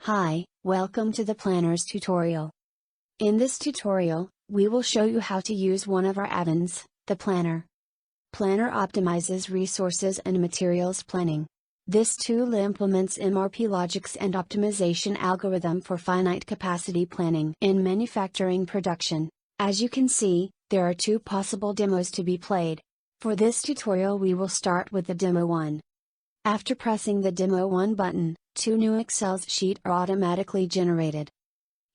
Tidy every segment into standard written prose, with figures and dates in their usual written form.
Hi, welcome to the Planners tutorial. In this tutorial, we will show you how to use one of our add-ons, the Planner. Planner optimizes resources and materials planning. This tool implements MRP logics and optimization algorithm for finite capacity planning in manufacturing production. As you can see, there are two possible demos to be played. For this tutorial we will start with the demo 1. After pressing the demo 1 button, two new Excel sheets are automatically generated.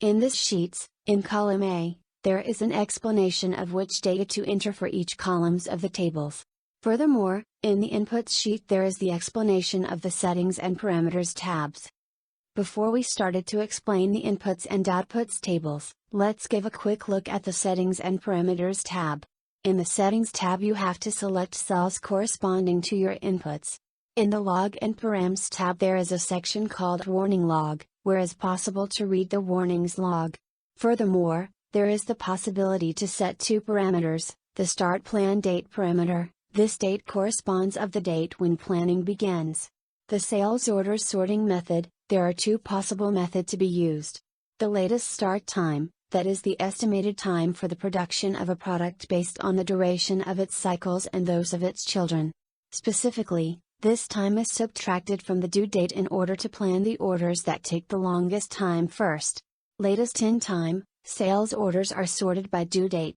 In this sheets, in column A, there is an explanation of which data to enter for each columns of the tables. Furthermore, in the inputs sheet there is the explanation of the settings and parameters tabs. Before we started to explain the inputs and outputs tables, let's give a quick look at the settings and parameters tab. In the settings tab you have to select cells corresponding to your inputs. In the Log and Params tab there is a section called Warning Log, where it is possible to read the warnings log. Furthermore, there is the possibility to set two parameters, the Start Plan Date parameter, this date corresponds of the date when planning begins. The Sales Orders Sorting method, there are two possible methods to be used. The latest start time, that is the estimated time for the production of a product based on the duration of its cycles and those of its children. Specifically, this time is subtracted from the due date in order to plan the orders that take the longest time first. Latest in time, sales orders are sorted by due date.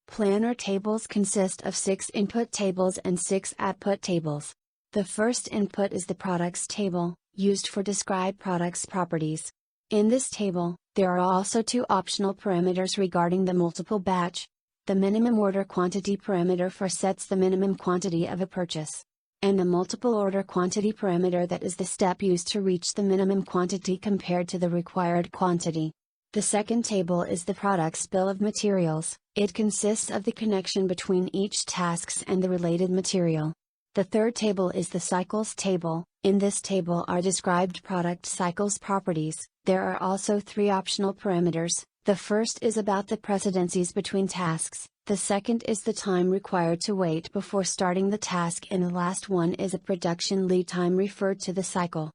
Planner tables consist of 6 input tables and 6 output tables. The first input is the products table, used for describe products properties. In this table, there are also two optional parameters regarding the multiple batch. The minimum order quantity parameter for sets the minimum quantity of a purchase, and the multiple order quantity parameter that is the step used to reach the minimum quantity compared to the required quantity. The second table is the product's bill of materials. It consists of the connection between each tasks and the related material. The third table is the cycles table. In this table are described product cycles properties. There are also 3 optional parameters. The first is about the precedencies between tasks, the second is the time required to wait before starting the task, and the last one is a production lead time referred to the cycle.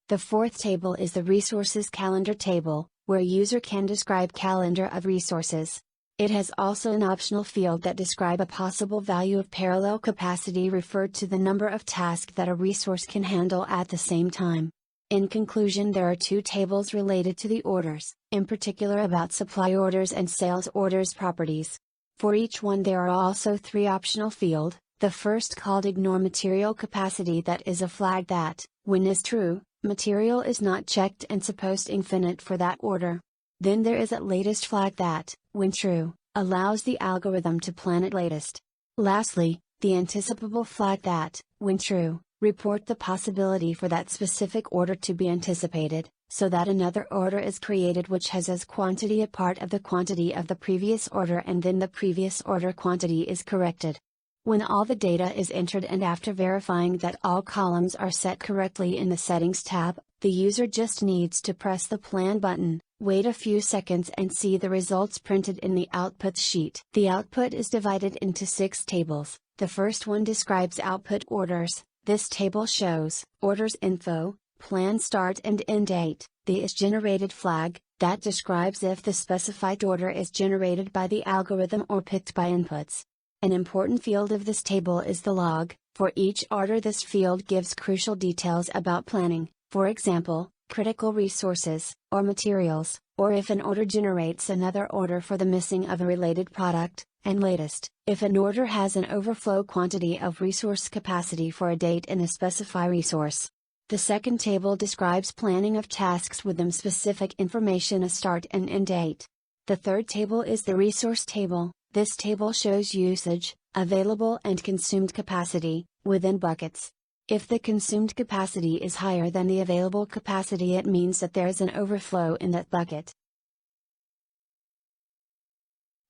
The fourth table is the resources calendar table, where a user can describe calendar of resources. It has also an optional field that describe a possible value of parallel capacity referred to the number of tasks that a resource can handle at the same time. In conclusion, there are 2 tables related to the orders, in particular about supply orders and sales orders properties. For each one there are also 3 optional fields, the first called Ignore Material Capacity, that is a flag that, when is true, material is not checked and supposed infinite for that order. Then there is a Latest flag that, when true, allows the algorithm to plan at latest. Lastly, the Anticipable flag that, when true, report the possibility for that specific order to be anticipated, so that another order is created which has as quantity a part of the quantity of the previous order, and then the previous order quantity is corrected. When all the data is entered and after verifying that all columns are set correctly in the Settings tab, the user just needs to press the Plan button, wait a few seconds and see the results printed in the Output sheet. The output is divided into 6 tables. The first one describes output orders. This table shows orders info, plan start and end date. The is generated flag, that describes if the specified order is generated by the algorithm or picked by inputs. An important field of this table is the log. For each order this field gives crucial details about planning, for example, critical resources, or materials, or if an order generates another order for the missing of a related product, and latest, if an order has an overflow quantity of resource capacity for a date in a specified resource. The second table describes planning of tasks with them specific information, a start and end date. The third table is the resource table. This table shows usage, available and consumed capacity, within buckets. If the consumed capacity is higher than the available capacity, it means that there is an overflow in that bucket.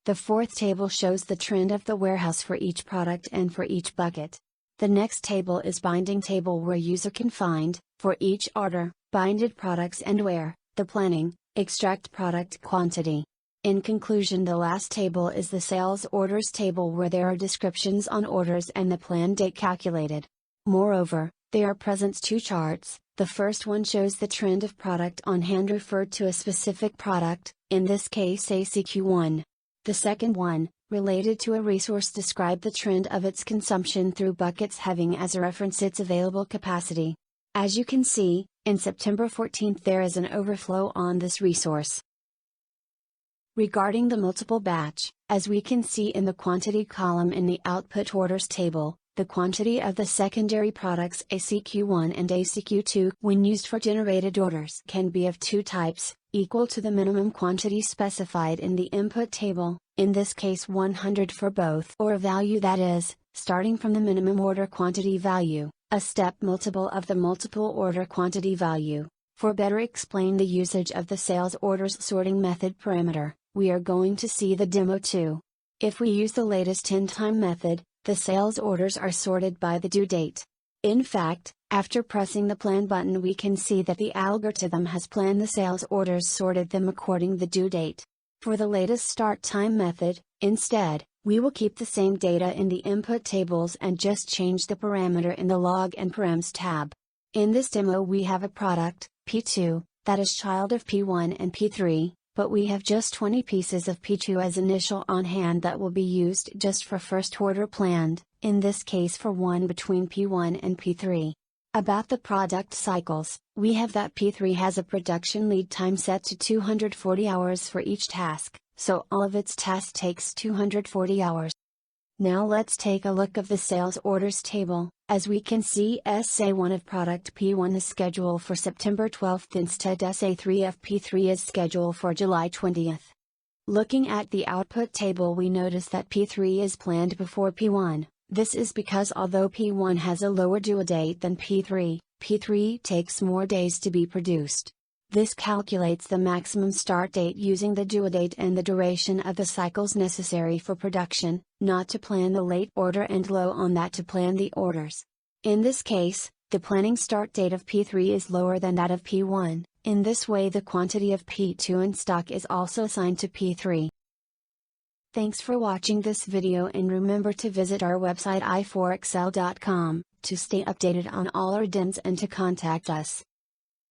The fourth table shows the trend of the warehouse for each product and for each bucket. The next table is binding table, where user can find, for each order, binded products and where, the planning, extract product quantity. In conclusion, the last table is the sales orders table, where there are descriptions on orders and the planned date calculated. Moreover, there are present 2 charts, The first one shows the trend of product on hand referred to a specific product, in this case ACQ1. The second one, related to a resource, describe the trend of its consumption through buckets having as a reference its available capacity. As you can see, in September 14th there is an overflow on this resource. Regarding the multiple batch, as we can see in the quantity column in the output orders table, the quantity of the secondary products ACQ1 and ACQ2 when used for generated orders can be of two types, equal to the minimum quantity specified in the input table, in this case 100 for both, or a value that is, starting from the minimum order quantity value, a step multiple of the multiple order quantity value. For better explain the usage of the sales orders sorting method parameter, we are going to see the demo too. If we use the latest in-time method, the sales orders are sorted by the due date. In fact, after pressing the plan button we can see that the algorithm has planned the sales orders, sorted them according the due date. For the latest start time method, instead, we will keep the same data in the input tables and just change the parameter in the log and params tab. In this demo we have a product, P2, that is child of P1 and P3, but we have just 20 pieces of P2 as initial on hand that will be used just for first order planned, in this case for one between P1 and P3. About the product cycles, we have that P3 has a production lead time set to 240 hours for each task, so all of its tasks takes 240 hours. Now let's take a look of the sales orders table. As we can see, SA1 of product P1 is scheduled for September 12th instead SA3 of P3 is scheduled for July 20th. Looking at the output table we notice that P3 is planned before P1. This is because although P1 has a lower due date than P3, P3 takes more days to be produced. This calculates the maximum start date using the due date and the duration of the cycles necessary for production, not to plan the late order and low on that to plan the orders. In this case, the planning start date of P3 is lower than that of P1, in this way the quantity of P2 in stock is also assigned to P3. Thanks for watching this video and remember to visit our website i4excel.com, to stay updated on all our Addons and to contact us.